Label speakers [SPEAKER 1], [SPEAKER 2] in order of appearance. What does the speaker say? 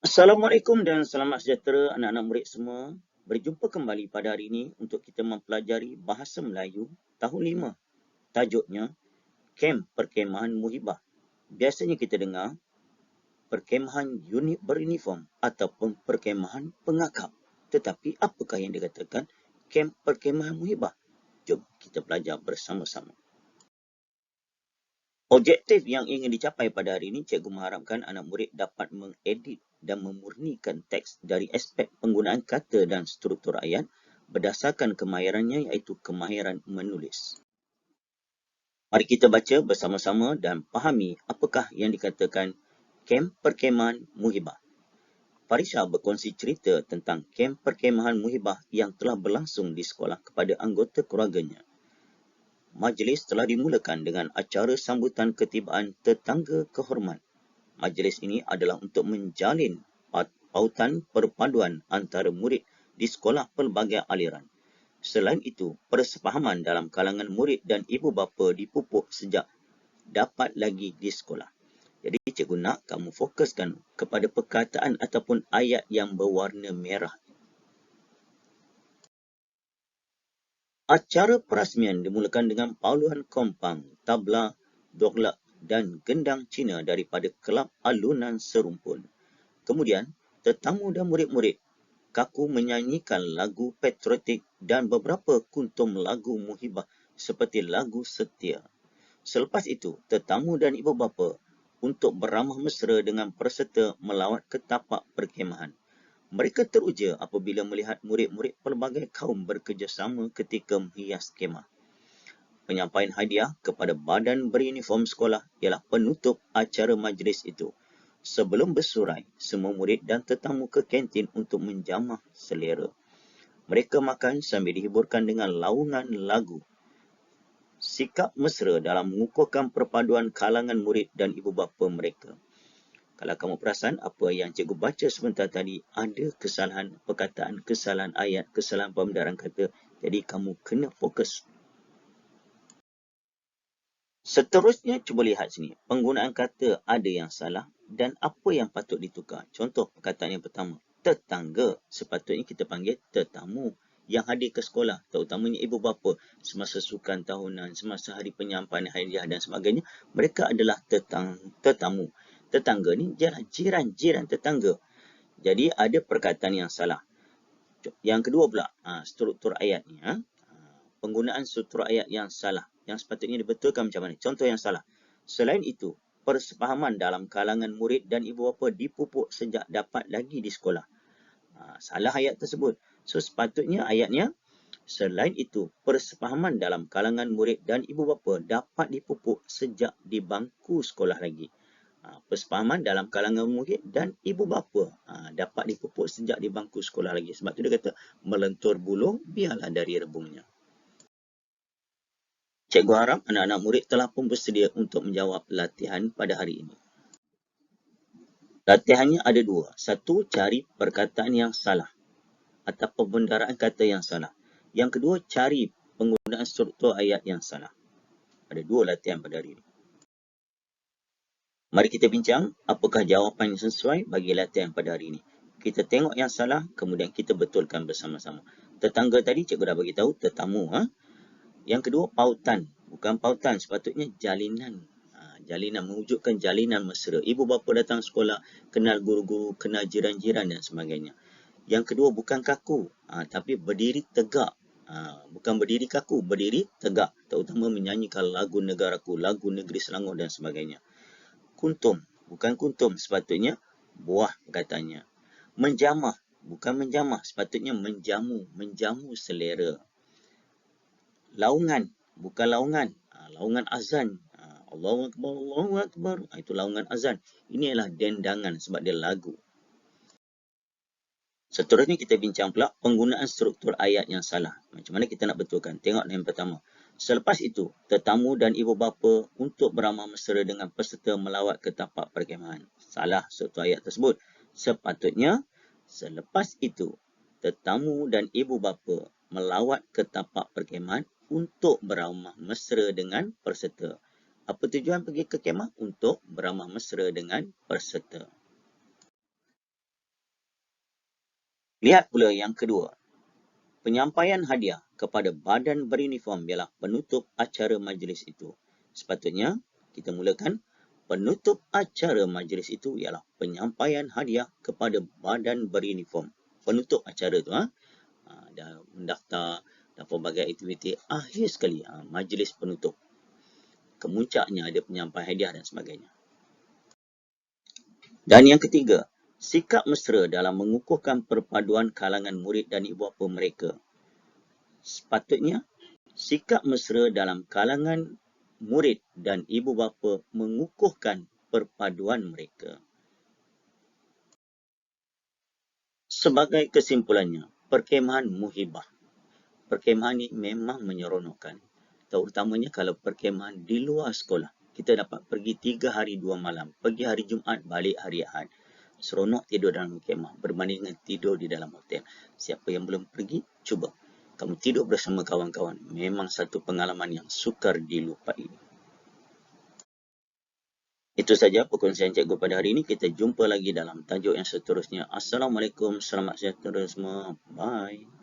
[SPEAKER 1] Assalamualaikum dan selamat sejahtera anak-anak murid semua. Berjumpa kembali pada hari ini untuk kita mempelajari Bahasa Melayu tahun 5. Tajuknya Kem Perkemahan Muhibah. Biasanya kita dengar perkemahan unit beruniform ataupun perkemahan pengakap. Tetapi apakah yang dikatakan Kem Perkemahan Muhibah? Jom kita belajar bersama-sama. Objektif yang ingin dicapai pada hari ini, cikgu mengharapkan anak murid dapat mengedit dan memurnikan teks dari aspek penggunaan kata dan struktur ayat berdasarkan kemahirannya iaitu kemahiran menulis. Mari kita baca bersama-sama dan fahami apakah yang dikatakan kem perkemahan muhibah. Farisha berkongsi cerita tentang kem perkemahan muhibah yang telah berlangsung di sekolah kepada anggota keluarganya. Majlis telah dimulakan dengan acara sambutan ketibaan tetangga kehormat. Majlis ini adalah untuk menjalin pautan perpaduan antara murid di sekolah pelbagai aliran. Selain itu, persefahaman dalam kalangan murid dan ibu bapa dipupuk sejak dapat lagi di sekolah. Jadi, cikgu nak kamu fokuskan kepada perkataan ataupun ayat yang berwarna merah. Acara perasmian dimulakan dengan pauluan kompang, tabla, doglak dan gendang Cina daripada kelab alunan serumpun. Kemudian, tetamu dan murid-murid kaku menyanyikan lagu patriotik dan beberapa kuntum lagu muhibah seperti lagu setia. Selepas itu, tetamu dan ibu bapa untuk beramah mesra dengan peserta melawat ke tapak perkemahan. Mereka teruja apabila melihat murid-murid pelbagai kaum bekerjasama ketika menghias kemah. Penyampaian hadiah kepada badan beruniform sekolah ialah penutup acara majlis itu. Sebelum bersurai, semua murid dan tetamu ke kantin untuk menjamah selera. Mereka makan sambil dihiburkan dengan laungan lagu. Sikap mesra dalam mengukuhkan perpaduan kalangan murid dan ibu bapa mereka. Kalau kamu perasan, apa yang cikgu baca sebentar tadi, ada kesalahan perkataan, kesalahan ayat, kesalahan pembedaran kata. Jadi, kamu kena fokus. Seterusnya, cuba lihat sini. Penggunaan kata ada yang salah dan apa yang patut ditukar. Contoh perkataan yang pertama, tetangga. Sepatutnya kita panggil tetamu yang hadir ke sekolah, terutamanya ibu bapa, semasa sukan tahunan, semasa hari penyampaian hadiah dan sebagainya. Mereka adalah tetamu. Tetangga ni ialah jiran tetangga. Jadi ada perkataan yang salah. Yang kedua pula, struktur ayat ni. Penggunaan struktur ayat yang salah. Yang sepatutnya dibetulkan macam mana. Contoh yang salah. Selain itu, persefahaman dalam kalangan murid dan ibu bapa dipupuk sejak dapat lagi di sekolah. Salah ayat tersebut. So, sepatutnya ayatnya, selain itu, persefahaman dalam kalangan murid dan ibu bapa dapat dipupuk sejak di bangku sekolah lagi. Persefahaman dalam kalangan murid dan ibu bapa dapat dipupuk sejak di bangku sekolah lagi. Sebab tu dia kata, melentur buluh biarlah dari rebungnya. Cikgu harap anak-anak murid telah pun bersedia untuk menjawab latihan pada hari ini. Latihannya ada dua. Satu, cari perkataan yang salah atau pembendaraan kata yang salah. Yang kedua, cari penggunaan struktur ayat yang salah. Ada dua latihan pada hari ini. Mari kita bincang apakah jawapan yang sesuai bagi latihan pada hari ini. Kita tengok yang salah, kemudian kita betulkan bersama-sama. Tetangga tadi cikgu dah bagi tahu, tetamu. Yang kedua, pautan. Bukan pautan, sepatutnya jalinan. Jalinan, mewujudkan jalinan mesra. Ibu bapa datang sekolah, kenal guru-guru, kenal jiran-jiran dan sebagainya. Yang kedua, bukan kaku, tapi berdiri tegak. Bukan berdiri kaku, berdiri tegak. Terutama menyanyikan lagu negaraku, lagu negeri Selangor dan sebagainya. Kuntum, bukan kuntum, sepatutnya buah katanya. Menjamah, bukan menjamah, sepatutnya menjamu selera. Laungan, bukan laungan, laungan azan. Allahu Akbar, Allahu Akbar. Itu laungan azan. Ini adalah dendangan sebab dia lagu. Seterusnya kita bincang pula penggunaan struktur ayat yang salah. Macam mana kita nak betulkan? Tengok yang pertama. Selepas itu, tetamu dan ibu bapa untuk beramah mesra dengan peserta melawat ke tapak perkemahan. Salah struktur ayat tersebut. Sepatutnya, selepas itu, tetamu dan ibu bapa melawat ke tapak perkemahan untuk beramah mesra dengan peserta. Apa tujuan pergi ke kemah? Untuk beramah mesra dengan peserta. Lihat pula yang kedua. Penyampaian hadiah kepada badan beruniform ialah penutup acara majlis itu. Sepatutnya kita mulakan penutup acara majlis itu ialah penyampaian hadiah kepada badan beruniform. Penutup acara tu dah mendaftar dan pelbagai aktiviti, akhir sekali majlis penutup. Kemuncaknya ada penyampaian hadiah dan sebagainya. Dan yang ketiga, sikap mesra dalam mengukuhkan perpaduan kalangan murid dan ibu bapa mereka. Sepatutnya, sikap mesra dalam kalangan murid dan ibu bapa mengukuhkan perpaduan mereka. Sebagai kesimpulannya, perkhemahan muhibah. Perkhemahan ini memang menyeronokkan. Terutamanya kalau perkhemahan di luar sekolah. Kita dapat pergi 3 hari 2 malam. Pergi hari Jumaat, balik hari Ahad. Seronok tidur dalam kemah berbanding dengan tidur di dalam hotel. Siapa yang belum pergi, cuba. Kamu tidur bersama kawan-kawan. Memang satu pengalaman yang sukar dilupai. Itu saja perkongsian cikgu pada hari ini. Kita jumpa lagi dalam tajuk yang seterusnya. Assalamualaikum. Selamat sejahtera semua. Bye.